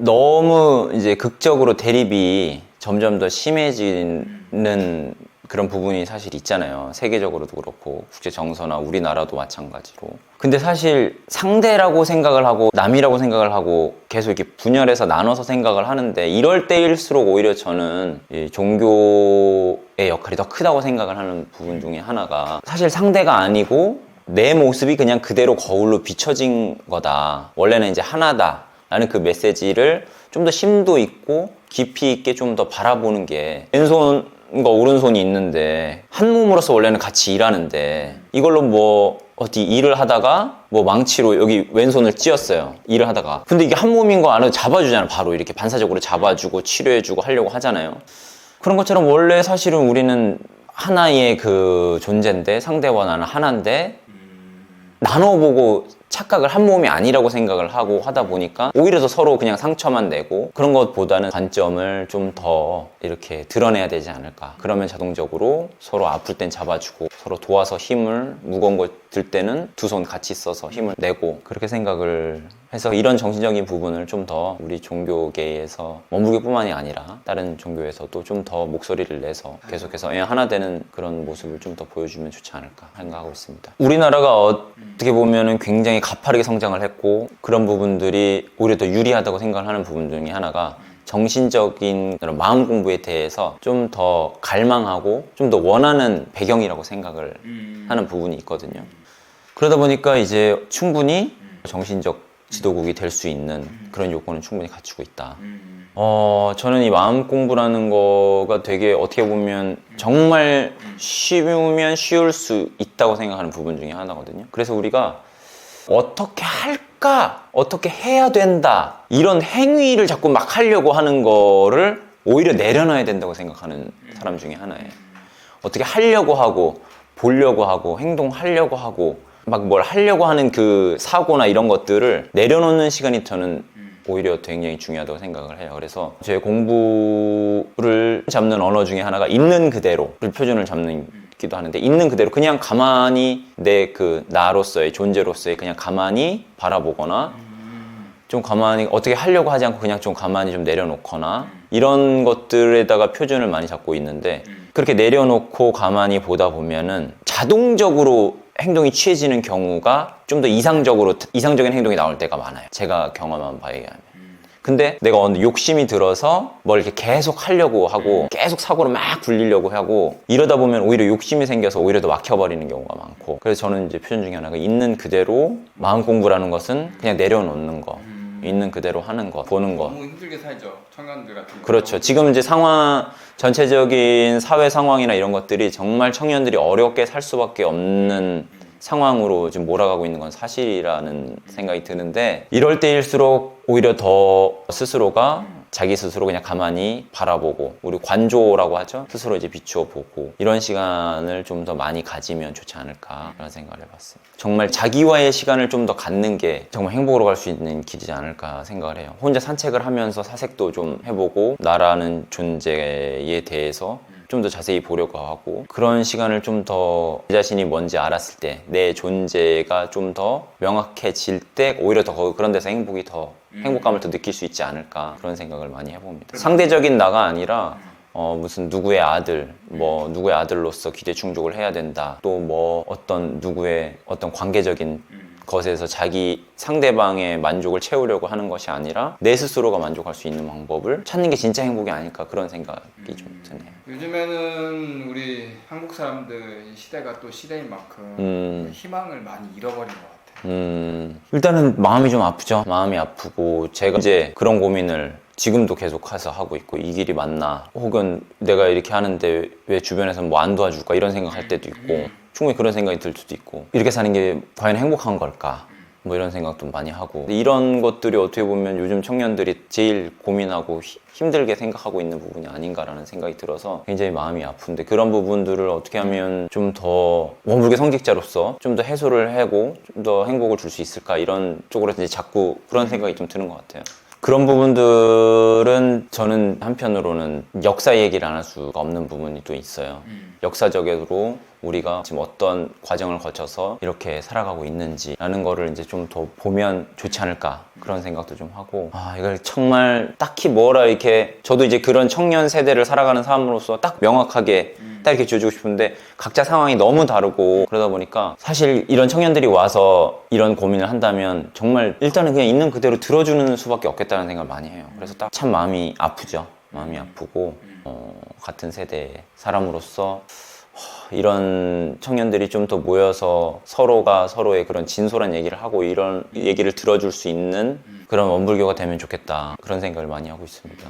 너무 이제 극적으로 대립이 점점 더 심해지는 그런 부분이 사실 있잖아요. 세계적으로도 그렇고 국제 정서나 우리나라도 마찬가지로. 근데 사실 상대라고 생각을 하고 남이라고 생각을 하고 계속 이렇게 분열해서 나눠서 생각을 하는데, 이럴 때일수록 오히려 저는 이 종교의 역할이 더 크다고 생각을 하는 부분 중에 하나가, 사실 상대가 아니고 내 모습이 그냥 그대로 거울로 비춰진 거다. 원래는 이제 하나다 라는 그 메시지를 좀 더 심도 있고 깊이 있게 좀 더 바라보는 게, 왼손과 오른손이 있는데 한 몸으로서 원래는 같이 일하는데, 이걸로 뭐 어디 일을 하다가 뭐 망치로 여기 왼손을 찧었어요, 일을 하다가. 근데 이게 한 몸인 거 알아도 잡아주잖아요. 바로 이렇게 반사적으로 잡아주고 치료해주고 하려고 하잖아요. 그런 것처럼 원래 사실은 우리는 하나의 그 존재인데, 상대와 나는 하나인데 나눠보고 착각을 한 몸이 아니라고 생각을 하고 하다 보니까 오히려 더 서로 그냥 상처만 내고, 그런 것보다는 관점을 좀 더 이렇게 드러내야 되지 않을까. 그러면 자동적으로 서로 아플 땐 잡아주고, 서로 도와서 힘을, 무거운 거 들 때는 두 손 같이 써서 힘을 내고, 그렇게 생각을 해서 이런 정신적인 부분을 좀 더 우리 종교계에서, 원불교뿐만이 아니라 다른 종교에서도 좀 더 목소리를 내서 계속해서 하나 되는 그런 모습을 좀 더 보여주면 좋지 않을까 생각하고 있습니다. 우리나라가 어떻게 보면은 굉장히 가파르게 성장을 했고, 그런 부분들이 오히려 더 유리하다고 생각을 하는 부분 중에 하나가 정신적인 그런 마음 공부에 대해서 좀 더 갈망하고 좀 더 원하는 배경이라고 생각을 하는 부분이 있거든요. 그러다 보니까 이제 충분히 정신적 지도국이 될 수 있는 그런 요건은 충분히 갖추고 있다. 저는 이 마음 공부라는 거가 되게 어떻게 보면 정말 쉬우면 쉬울 수 있다고 생각하는 부분 중에 하나거든요. 그래서 우리가 어떻게 할까? 어떻게 해야 된다? 이런 행위를 자꾸 막 하려고 하는 거를 오히려 내려놔야 된다고 생각하는 사람 중에 하나예요. 어떻게 하려고 하고, 보려고 하고, 행동하려고 하고, 막 뭘 하려고 하는 그 사고나 이런 것들을 내려놓는 시간이 저는 오히려 굉장히 중요하다고 생각을 해요. 그래서 제 공부를 잡는 언어 중에 하나가 있는 그대로 표준을 잡는 기도 하는데, 있는 그대로 그냥 가만히 내 그 나로서의 존재로서의 그냥 가만히 바라보거나, 좀 가만히 어떻게 하려고 하지 않고 그냥 좀 가만히 좀 내려놓거나, 이런 것들에다가 표준을 많이 잡고 있는데, 그렇게 내려놓고 가만히 보다 보면은 자동적으로 행동이 취해지는 경우가 좀 더 이상적인 행동이 나올 때가 많아요. 제가 경험한 바에 의하면. 근데 내가 욕심이 들어서 뭘 이렇게 계속 하려고 하고 계속 사고를 막 굴리려고 하고, 이러다 보면 오히려 욕심이 생겨서 오히려 더 막혀버리는 경우가 많고, 그래서 저는 이제 표현 중에 하나가 있는 그대로, 마음 공부라는 것은 그냥 내려놓는 거, 있는 그대로 하는 거, 보는 거. 너무 힘들게 살죠, 청년들 같은 경우. 그렇죠. 지금 이제 전체적인 사회 상황이나 이런 것들이 정말 청년들이 어렵게 살 수밖에 없는 상황으로 지금 몰아가고 있는 건 사실이라는 생각이 드는데, 이럴 때일수록 오히려 더 스스로가 자기 스스로 그냥 가만히 바라보고, 우리 관조라고 하죠. 스스로 이제 비추어 보고, 이런 시간을 좀 더 많이 가지면 좋지 않을까 그런 생각을 해봤습니다. 정말 자기와의 시간을 좀 더 갖는 게 정말 행복으로 갈 수 있는 길이지 않을까 생각을 해요. 혼자 산책을 하면서 사색도 좀 해보고, 나라는 존재에 대해서 좀 더 자세히 보려고 하고, 그런 시간을 좀 더 내 자신이 뭔지 알았을 때, 내 존재가 좀 더 명확해질 때 오히려 더 그런 데서 행복감을 더 느낄 수 있지 않을까 그런 생각을 많이 해봅니다. 상대적인 나가 아니라 무슨 누구의 아들, 뭐 누구의 아들로서 기대 충족을 해야 된다, 또 뭐 누구의 어떤 관계적인 것에서 자기 상대방의 만족을 채우려고 하는 것이 아니라 내 스스로가 만족할 수 있는 방법을 찾는 게 진짜 행복이 아닐까 그런 생각이 좀 드네요. 요즘에는 우리 한국 사람들 시대가 또 시대인 만큼 희망을 많이 잃어버린 것 같아요. 일단은 마음이 좀 아프죠. 마음이 아프고, 제가 이제 그런 고민을 지금도 계속해서 하고 있고, 이 길이 맞나, 혹은 내가 이렇게 하는데 왜 주변에서는 뭐 안 도와줄까 이런 생각할 때도 있고, 충분히 그런 생각이 들 수도 있고, 이렇게 사는 게 과연 행복한 걸까, 뭐 이런 생각도 많이 하고, 이런 것들이 어떻게 보면 요즘 청년들이 제일 고민하고 힘들게 생각하고 있는 부분이 아닌가라는 생각이 들어서 굉장히 마음이 아픈데, 그런 부분들을 어떻게 하면 좀 더 원불교 성직자로서 좀 더 해소를 하고 좀 더 행복을 줄 수 있을까, 이런 쪽으로 이제 자꾸 그런 생각이 좀 드는 것 같아요. 그런 부분들은 저는 한편으로는 역사 얘기를 안 할 수가 없는 부분이 또 있어요. 역사적으로 우리가 지금 어떤 과정을 거쳐서 이렇게 살아가고 있는지라는 거를 이제 좀 더 보면 좋지 않을까 그런 생각도 좀 하고, 이걸 정말 딱히 뭐라 이렇게, 저도 이제 그런 청년 세대를 살아가는 사람으로서 딱 명확하게 딱 이렇게 지어주고 싶은데 각자 상황이 너무 다르고 그러다 보니까 사실 이런 청년들이 와서 이런 고민을 한다면 정말 일단은 그냥 있는 그대로 들어주는 수밖에 없겠다는 생각을 많이 해요. 그래서 딱 참 마음이 아프죠. 마음이 아프고 같은 세대 사람으로서 이런 청년들이 좀 더 모여서 서로가 서로의 그런 진솔한 얘기를 하고 이런 얘기를 들어줄 수 있는 그런 원불교가 되면 좋겠다, 그런 생각을 많이 하고 있습니다.